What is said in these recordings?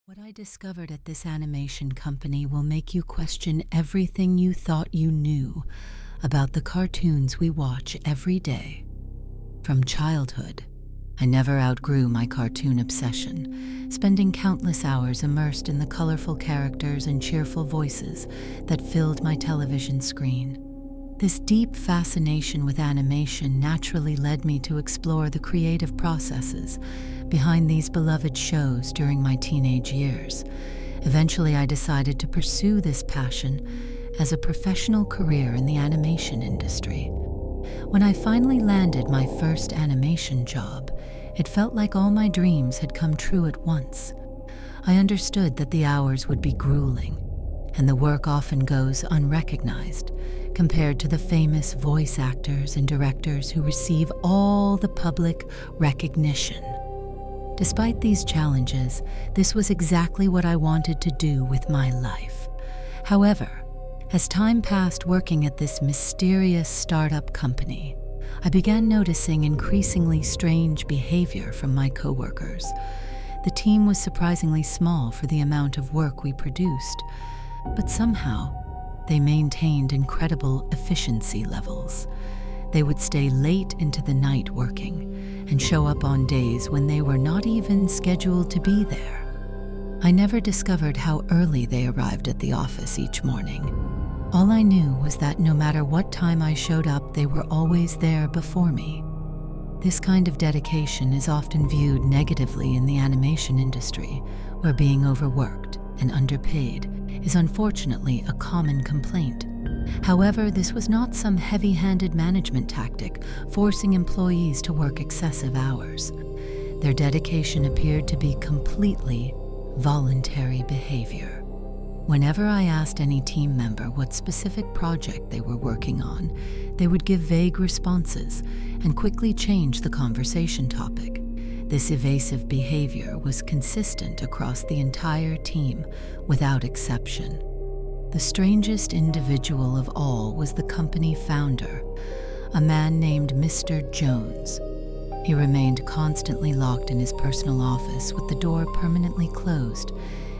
What I discovered at this animation company will make you question everything you thought you knew about the cartoons we watch every day. From childhood, I never outgrew my cartoon obsession, spending countless hours immersed in the colorful characters and cheerful voices that filled my television screen. This deep fascination with animation naturally led me to explore the creative processes behind these beloved shows during my teenage years. Eventually, I decided to pursue this passion as a professional career in the animation industry. When I finally landed my first animation job, it felt like all my dreams had come true at once. I understood that the hours would be grueling, and the work often goes unrecognized compared to the famous voice actors and directors who receive all the public recognition. Despite these challenges, this was exactly what I wanted to do with my life. However, as time passed working at this mysterious startup company, I began noticing increasingly strange behavior from my coworkers. The team was surprisingly small for the amount of work we produced, but somehow they maintained incredible efficiency levels. They would stay late into the night working and show up on days when they were not even scheduled to be there. I never discovered how early they arrived at the office each morning. All I knew was that no matter what time I showed up, they were always there before me. This kind of dedication is often viewed negatively in the animation industry, where being overworked and underpaid is unfortunately a common complaint. However, this was not some heavy-handed management tactic forcing employees to work excessive hours. Their dedication appeared to be completely voluntary behavior. Whenever I asked any team member what specific project they were working on, they would give vague responses and quickly change the conversation topic. This evasive behavior was consistent across the entire team, without exception. The strangest individual of all was the company founder, a man named Mr. Jones. He remained constantly locked in his personal office with the door permanently closed,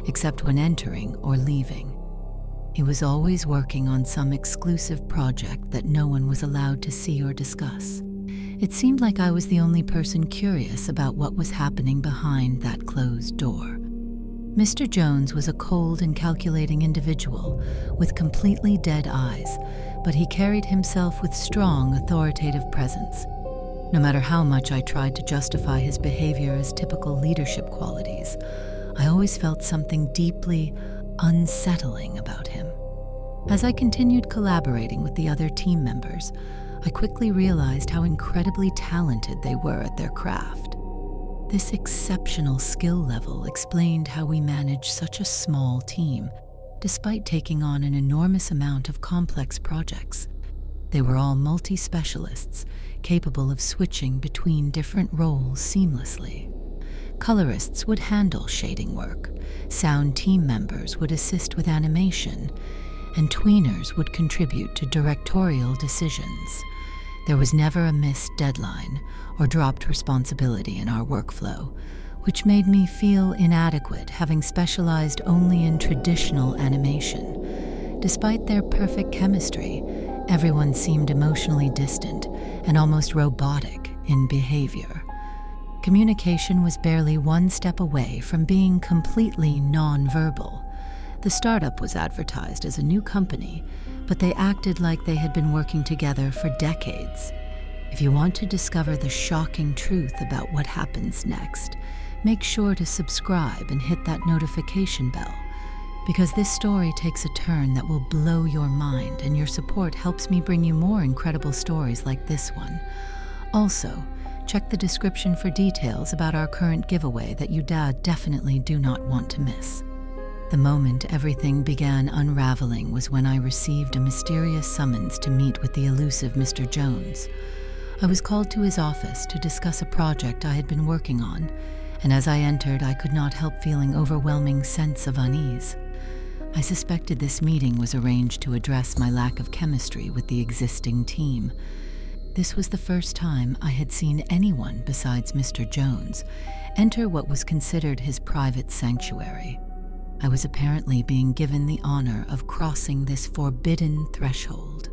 except when entering or leaving. He was always working on some exclusive project that no one was allowed to see or discuss. It seemed like I was the only person curious about what was happening behind that closed door. Mr. Jones was a cold and calculating individual with completely dead eyes, but he carried himself with strong, authoritative presence. No matter how much I tried to justify his behavior as typical leadership qualities, I always felt something deeply unsettling about him. As I continued collaborating with the other team members, I quickly realized how incredibly talented they were at their craft. This exceptional skill level explained how we managed such a small team, despite taking on an enormous amount of complex projects. They were all multi-specialists, capable of switching between different roles seamlessly. Colorists would handle shading work, sound team members would assist with animation, and tweeners would contribute to directorial decisions. There was never a missed deadline or dropped responsibility in our workflow, which made me feel inadequate having specialized only in traditional animation. Despite their perfect chemistry, everyone seemed emotionally distant and almost robotic in behavior. Communication was barely one step away from being completely non-verbal. The startup was advertised as a new company, but they acted like they had been working together for decades. If you want to discover the shocking truth about what happens next, make sure to subscribe and hit that notification bell, because this story takes a turn that will blow your mind, and your support helps me bring you more incredible stories like this one. Also, check the description for details about our current giveaway that you definitely do not want to miss. The moment everything began unraveling was when I received a mysterious summons to meet with the elusive Mr. Jones. I was called to his office to discuss a project I had been working on, and as I entered, I could not help feeling overwhelming sense of unease. I suspected this meeting was arranged to address my lack of chemistry with the existing team. This was the first time I had seen anyone besides Mr. Jones enter what was considered his private sanctuary. I was apparently being given the honor of crossing this forbidden threshold.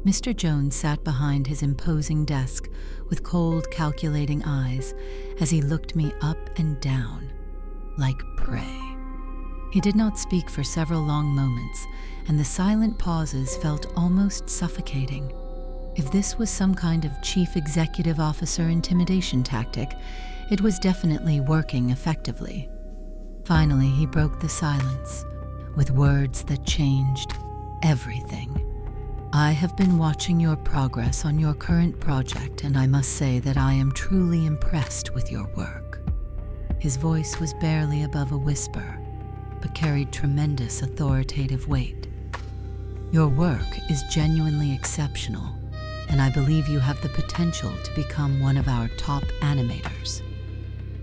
Mr. Jones sat behind his imposing desk with cold, calculating eyes as he looked me up and down, like prey. He did not speak for several long moments, and the silent pauses felt almost suffocating. If this was some kind of chief executive officer intimidation tactic, it was definitely working effectively. Finally, he broke the silence with words that changed everything. I have been watching your progress on your current project, and I must say that I am truly impressed with your work. His voice was barely above a whisper, but carried tremendous authoritative weight. Your work is genuinely exceptional, and I believe you have the potential to become one of our top animators.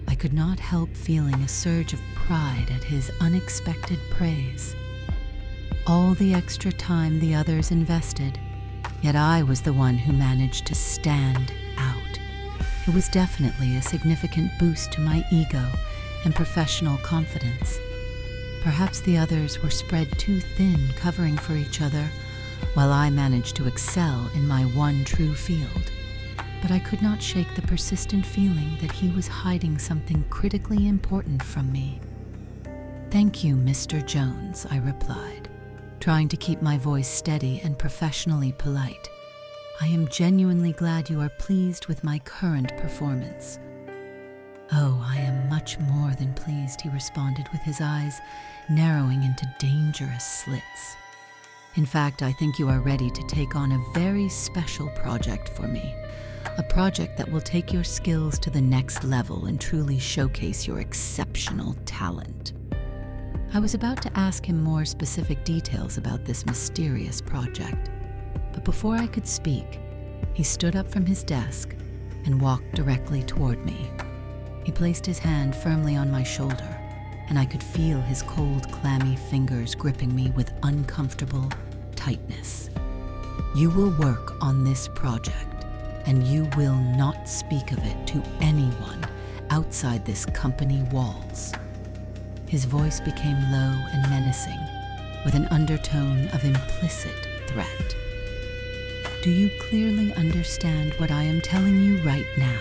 I could not help feeling a surge of pride at his unexpected praise. All the extra time the others invested, yet I was the one who managed to stand out. It was definitely a significant boost to my ego and professional confidence. Perhaps the others were spread too thin, covering for each other, while I managed to excel in my one true field. But I could not shake the persistent feeling that he was hiding something critically important from me. "Thank you, Mr. Jones," I replied, trying to keep my voice steady and professionally polite. "I am genuinely glad you are pleased with my current performance." "Oh, I am much more than pleased," he responded with his eyes narrowing into dangerous slits. "In fact, I think you are ready to take on a very special project for me. A project that will take your skills to the next level and truly showcase your exceptional talent." I was about to ask him more specific details about this mysterious project, but before I could speak, he stood up from his desk and walked directly toward me. He placed his hand firmly on my shoulder, and I could feel his cold, clammy fingers gripping me with uncomfortable tightness. "You will work on this project, and you will not speak of it to anyone outside this company walls." His voice became low and menacing, with an undertone of implicit threat. "Do you clearly understand what I am telling you right now?"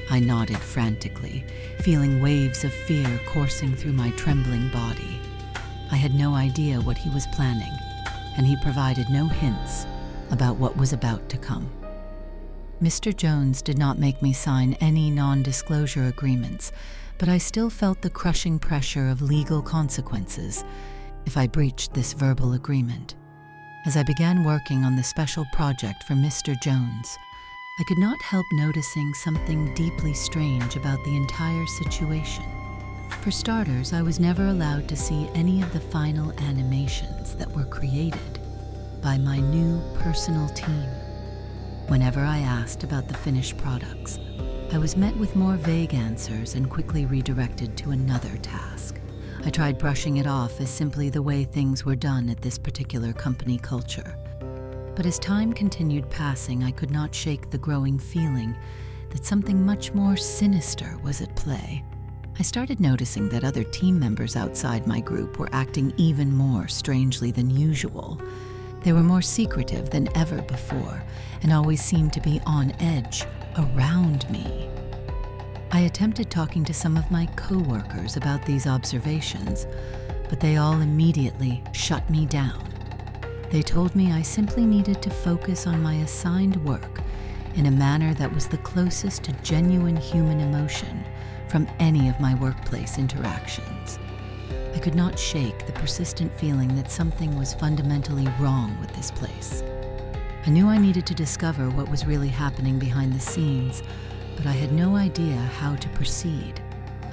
I nodded frantically, feeling waves of fear coursing through my trembling body. I had no idea what he was planning, and he provided no hints about what was about to come. Mr. Jones did not make me sign any non-disclosure agreements, but I still felt the crushing pressure of legal consequences if I breached this verbal agreement. As I began working on the special project for Mr. Jones, I could not help noticing something deeply strange about the entire situation. For starters, I was never allowed to see any of the final animations that were created by my new personal team. Whenever I asked about the finished products, I was met with more vague answers and quickly redirected to another task. I tried brushing it off as simply the way things were done at this particular company culture. But as time continued passing, I could not shake the growing feeling that something much more sinister was at play. I started noticing that other team members outside my group were acting even more strangely than usual. They were more secretive than ever before, and always seemed to be on edge around me. I attempted talking to some of my co-workers about these observations, but they all immediately shut me down. They told me I simply needed to focus on my assigned work in a manner that was the closest to genuine human emotion from any of my workplace interactions. I could not shake the persistent feeling that something was fundamentally wrong with this place. I knew I needed to discover what was really happening behind the scenes, but I had no idea how to proceed.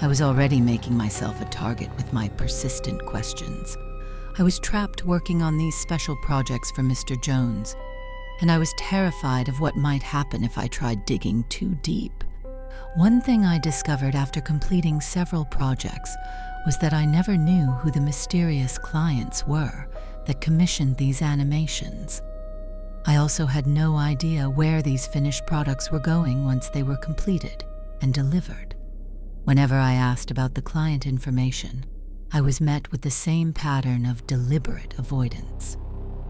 I was already making myself a target with my persistent questions. I was trapped working on these special projects for Mr. Jones, and I was terrified of what might happen if I tried digging too deep. One thing I discovered after completing several projects was that I never knew who the mysterious clients were that commissioned these animations. I also had no idea where these finished products were going once they were completed and delivered. Whenever I asked about the client information, I was met with the same pattern of deliberate avoidance.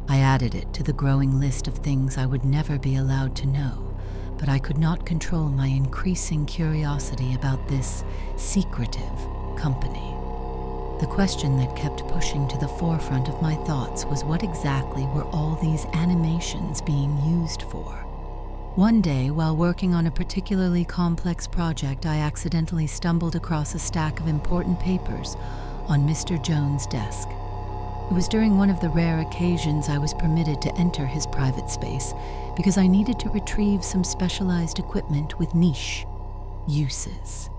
I added it to the growing list of things I would never be allowed to know, but I could not control my increasing curiosity about this secretive company. The question that kept pushing to the forefront of my thoughts was what exactly were all these animations being used for? One day, while working on a particularly complex project, I accidentally stumbled across a stack of important papers on Mr. Jones' desk. It was during one of the rare occasions I was permitted to enter his private space because I needed to retrieve some specialized equipment with niche uses.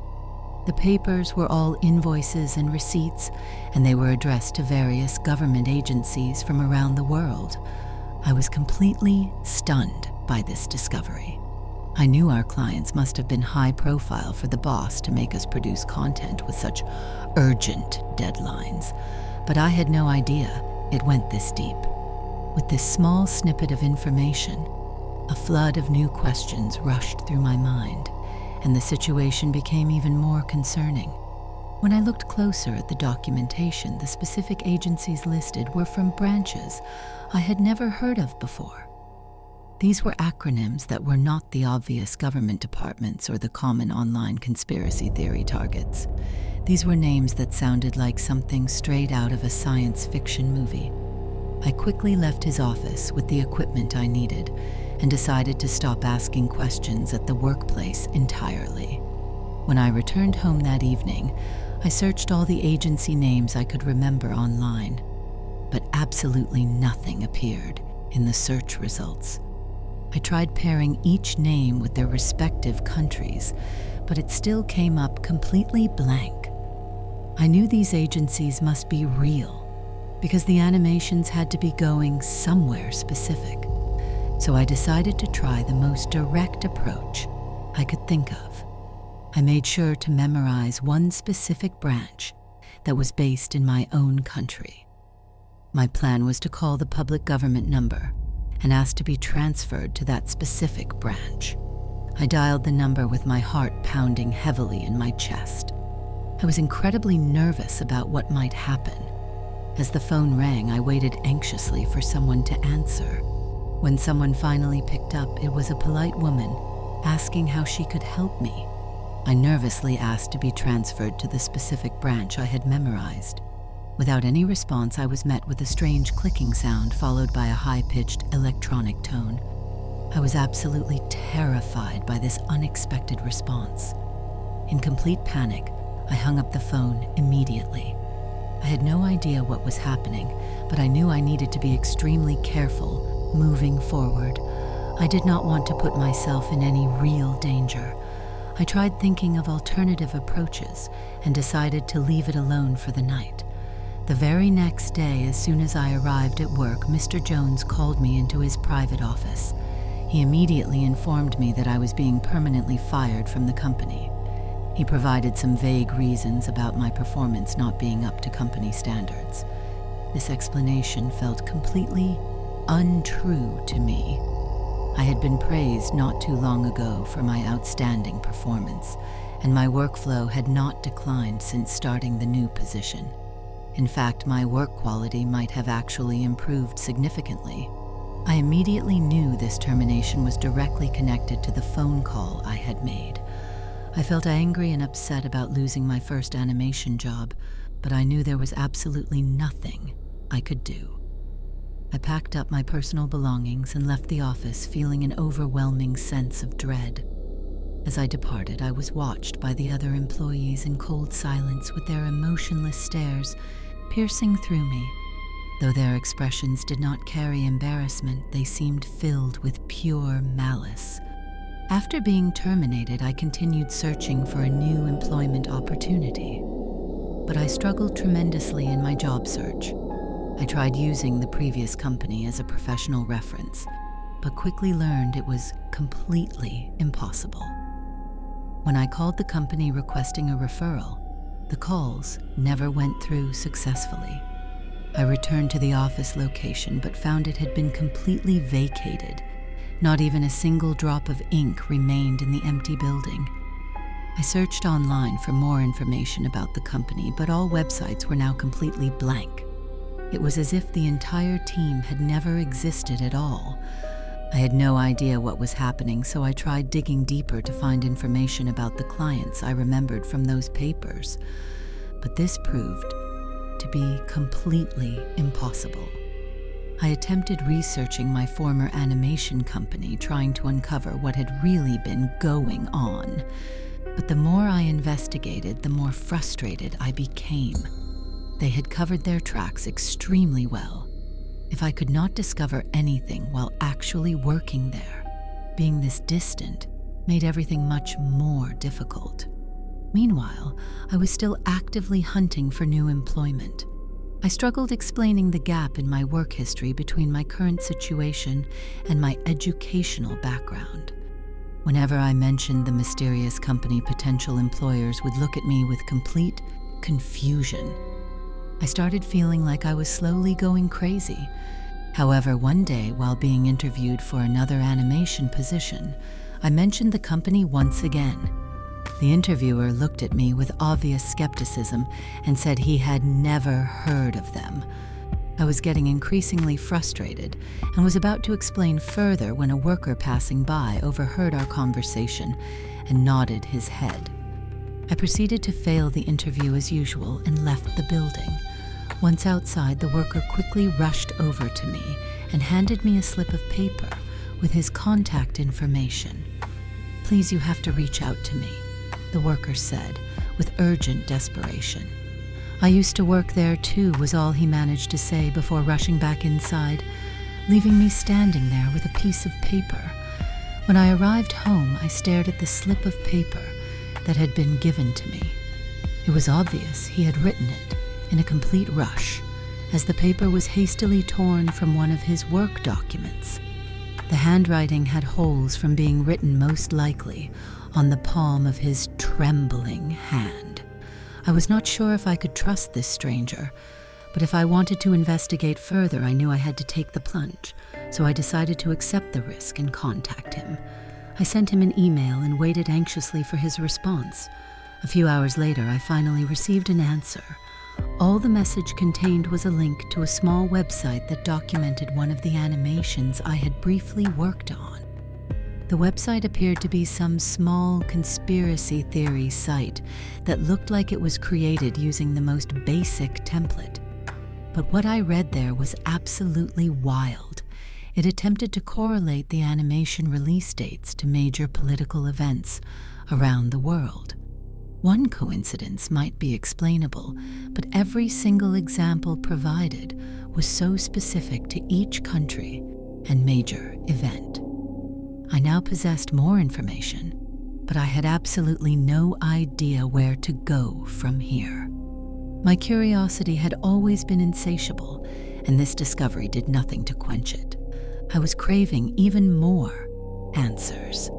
The papers were all invoices and receipts, and they were addressed to various government agencies from around the world. I was completely stunned by this discovery. I knew our clients must have been high profile for the boss to make us produce content with such urgent deadlines, but I had no idea it went this deep. With this small snippet of information, a flood of new questions rushed through my mind, and the situation became even more concerning. When I looked closer at the documentation, the specific agencies listed were from branches I had never heard of before. These were acronyms that were not the obvious government departments or the common online conspiracy theory targets. These were names that sounded like something straight out of a science fiction movie. I quickly left his office with the equipment I needed and decided to stop asking questions at the workplace entirely. When I returned home that evening, I searched all the agency names I could remember online, but absolutely nothing appeared in the search results. I tried pairing each name with their respective countries, but it still came up completely blank. I knew these agencies must be real because the animations had to be going somewhere specific. So I decided to try the most direct approach I could think of. I made sure to memorize one specific branch that was based in my own country. My plan was to call the public government number and ask to be transferred to that specific branch. I dialed the number with my heart pounding heavily in my chest. I was incredibly nervous about what might happen. As the phone rang, I waited anxiously for someone to answer. When someone finally picked up, it was a polite woman asking how she could help me. I nervously asked to be transferred to the specific branch I had memorized. Without any response, I was met with a strange clicking sound followed by a high-pitched electronic tone. I was absolutely terrified by this unexpected response. In complete panic, I hung up the phone immediately. I had no idea what was happening, but I knew I needed to be extremely careful moving forward. I did not want to put myself in any real danger. I tried thinking of alternative approaches and decided to leave it alone for the night. The very next day, as soon as I arrived at work, Mr. Jones called me into his private office. He immediately informed me that I was being permanently fired from the company. He provided some vague reasons about my performance not being up to company standards. This explanation felt completely untrue to me. I had been praised not too long ago for my outstanding performance, and my workflow had not declined since starting the new position. In fact, my work quality might have actually improved significantly. I immediately knew this termination was directly connected to the phone call I had made. I felt angry and upset about losing my first animation job, but I knew there was absolutely nothing I could do. I packed up my personal belongings and left the office feeling an overwhelming sense of dread. As I departed, I was watched by the other employees in cold silence with their emotionless stares piercing through me. Though their expressions did not carry embarrassment, they seemed filled with pure malice. After being terminated, I continued searching for a new employment opportunity. But I struggled tremendously in my job search. I tried using the previous company as a professional reference, but quickly learned it was completely impossible. When I called the company requesting a referral, the calls never went through successfully. I returned to the office location but found it had been completely vacated. Not even a single drop of ink remained in the empty building. I searched online for more information about the company, but all websites were now completely blank. It was as if the entire team had never existed at all. I had no idea what was happening, so I tried digging deeper to find information about the clients I remembered from those papers. But this proved to be completely impossible. I attempted researching my former animation company, trying to uncover what had really been going on. But the more I investigated, the more frustrated I became. They had covered their tracks extremely well. If I could not discover anything while actually working there, being this distant made everything much more difficult. Meanwhile, I was still actively hunting for new employment. I struggled explaining the gap in my work history between my current situation and my educational background. Whenever I mentioned the mysterious company, potential employers would look at me with complete confusion. I started feeling like I was slowly going crazy. However, one day, while being interviewed for another animation position, I mentioned the company once again. The interviewer looked at me with obvious skepticism and said he had never heard of them. I was getting increasingly frustrated and was about to explain further when a worker passing by overheard our conversation and nodded his head. I proceeded to fail the interview as usual and left the building. Once outside, the worker quickly rushed over to me and handed me a slip of paper with his contact information. "Please, you have to reach out to me," the worker said, with urgent desperation. "I used to work there too," was all he managed to say before rushing back inside, leaving me standing there with a piece of paper. When I arrived home, I stared at the slip of paper that had been given to me. It was obvious he had written it in a complete rush, as the paper was hastily torn from one of his work documents. The handwriting had holes from being written most likely on the palm of his trembling hand. I was not sure if I could trust this stranger, but if I wanted to investigate further, I knew I had to take the plunge, so I decided to accept the risk and contact him. I sent him an email and waited anxiously for his response. A few hours later, I finally received an answer. All the message contained was a link to a small website that documented one of the animations I had briefly worked on. The website appeared to be some small conspiracy theory site that looked like it was created using the most basic template. But what I read there was absolutely wild. It attempted to correlate the animation release dates to major political events around the world. One coincidence might be explainable, but every single example provided was so specific to each country and major event. I now possessed more information, but I had absolutely no idea where to go from here. My curiosity had always been insatiable, and this discovery did nothing to quench it. I was craving even more answers.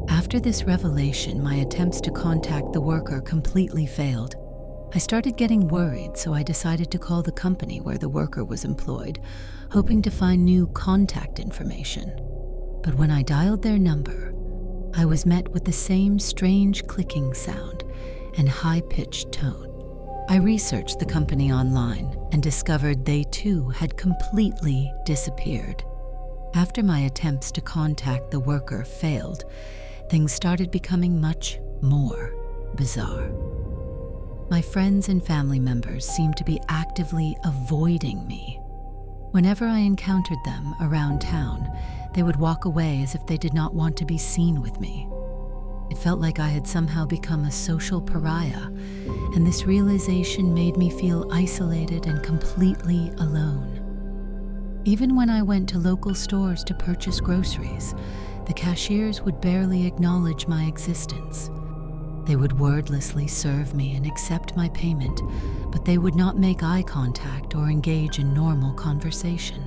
After this revelation, my attempts to contact the worker completely failed. I started getting worried, so I decided to call the company where the worker was employed, hoping to find new contact information. But when I dialed their number, I was met with the same strange clicking sound and high-pitched tone. I researched the company online and discovered they too had completely disappeared. After my attempts to contact the worker failed, things started becoming much more bizarre. My friends and family members seemed to be actively avoiding me. Whenever I encountered them around town, they would walk away as if they did not want to be seen with me. It felt like I had somehow become a social pariah, and this realization made me feel isolated and completely alone. Even when I went to local stores to purchase groceries, the cashiers would barely acknowledge my existence. They would wordlessly serve me and accept my payment, but they would not make eye contact or engage in normal conversation.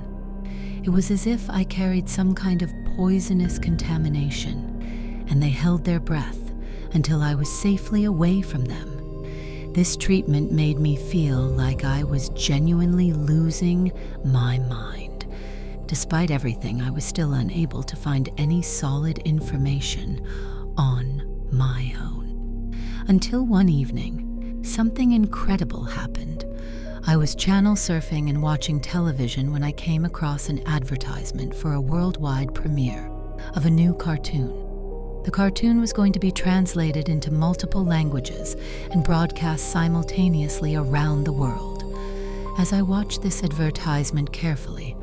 It was as if I carried some kind of poisonous contamination, and they held their breath until I was safely away from them. This treatment made me feel like I was genuinely losing my mind. Despite everything, I was still unable to find any solid information on my own. Until one evening, something incredible happened. I was channel surfing and watching television when I came across an advertisement for a worldwide premiere of a new cartoon. The cartoon was going to be translated into multiple languages and broadcast simultaneously around the world. As I watched this advertisement carefully,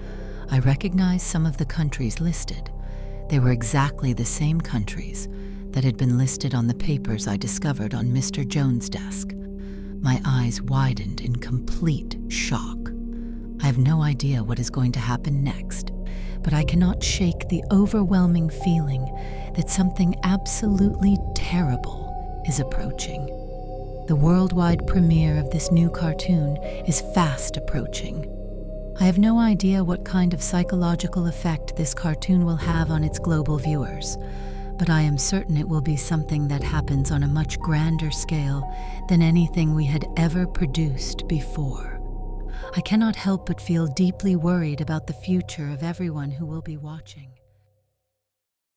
I recognized some of the countries listed. They were exactly the same countries that had been listed on the papers I discovered on Mr. Jones' desk. My eyes widened in complete shock. I have no idea what is going to happen next, but I cannot shake the overwhelming feeling that something absolutely terrible is approaching. The worldwide premiere of this new cartoon is fast approaching. I have no idea what kind of psychological effect this cartoon will have on its global viewers, but I am certain it will be something that happens on a much grander scale than anything we had ever produced before. I cannot help but feel deeply worried about the future of everyone who will be watching.